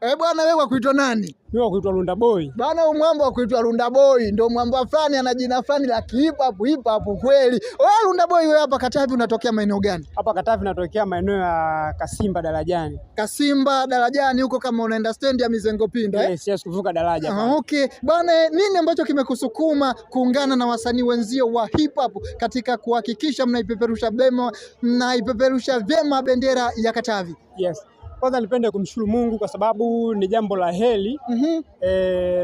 Bwana wewe kuitwa nani? Mimi kuitwa Lunda Boy. Bwana umwambo wa kuitwa Lunda Boy ndio mwamba fulani ana jina fulani la hip hop kweli. Wewe Lunda Boy wewe hapa Katavi unatokea maeneo gani? Hapa Katavi natokea maeneo ya Kasimba Darajani. Kasimba Darajani huko kama unaenda stand ya Mizengo Pinda Yes, kuvuka daraja. Okay. Bwana nini ambacho kimekusukuma kuungana na wasanii wenzio wa hip hop katika kuhakikisha mnaipeperusha vyema bendera ya Katavi? Yes. Kwanza nipende kumshukuru Mungu kwa sababu ni jambo la heri.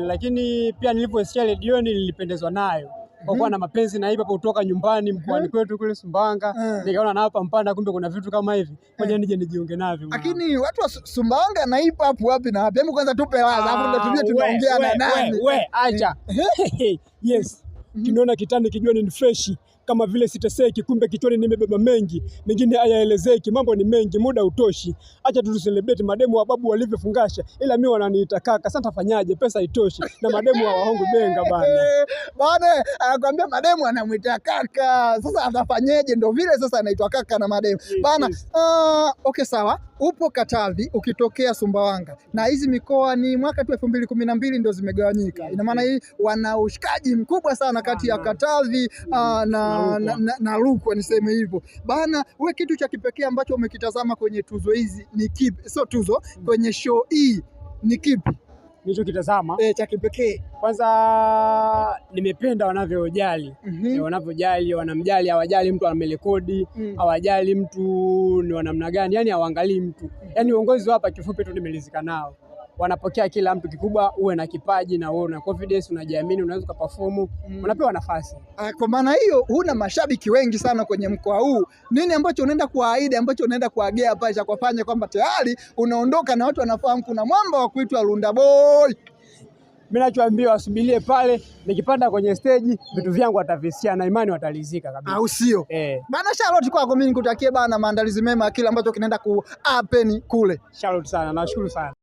Lakini pia niliposikia redioni nilipendezwa nayo. Kwa kuwa na mapenzi na hip hop kutoka nyumbani mkoani kwetu kule Sumbawanga, nikaona na hapa Mpanda kumbe kuna vitu kama hivi. Ngoja nije nijiunge navyo. Lakini watu wa Sumbawanga na hip hop wapi na wapi? Hebu kwanza tupe waza hapo ndio tujue tunaongea na nani. Acha. Yes. Kinaona kitani kijuani ni fresh. Kama vile siteseki, kumbe kichwani nimebeba mengi, mengine hayaelezeki, mambo ni mengi, muda utoshi. Acha tucelebrate mademu wa babu walivyofungasha, ila mimi wananiita kaka. Sasa tafanyaje? Pesa itoshi na mademu hawahongu benga bana. Bana anakuambia mademu anamuita kaka. Sasa atafanyaje? Ndio vile sasa anaitwa kaka na mademu. Bana okay sawa. Upo Katavi ukitokea Sumbawanga. Na hizi mikoa ni mwaka tu 2012 ndio zimegawanyika. Ina maana hii wana ushikaji mkubwa sana kati ya Katavi na Rukwa niseme hivyo. Bana wewe kitu cha kipekee ambacho umekitazama kwenye tuzo hizi ni kipi? Sio tuzo, kwenye show hii ni kipi? Nilichokitazama cha kipekee. Kwanza nimependa wanavyojali. Wanavyojali, wanamjali, hawajali mtu amerekodi, hawajali mtu ni wa namna gani, yani hawaangalii mtu. Yani uongozi hapa kifupi tu nimelizika nao. Wanapokea kila mtu, kikubwa uwe na kipaji na uwe una confidence, unajiamini, unaweza kuperform, unapewa nafasi. Kwa maana hiyo huna mashabiki wengi sana kwenye mkoa huu. Nini ambacho unaenda kuahidi, ambacho unaenda kuagea pale cha kufanya kwamba tayari unaondoka na watu wanafahamu kuna mwamba wa kuitwa Lunda Boy? Mimi nachoambia wasubirie pale, nikipanda kwenye stage vitu vyangu watavisia na imani watalizika kabisa. Au sio? Bana Charlotte kwako mimi nikutakie bana maandalizi mema kila ambacho kinaenda ku happen kule. Charlotte sana, nashukuru sana.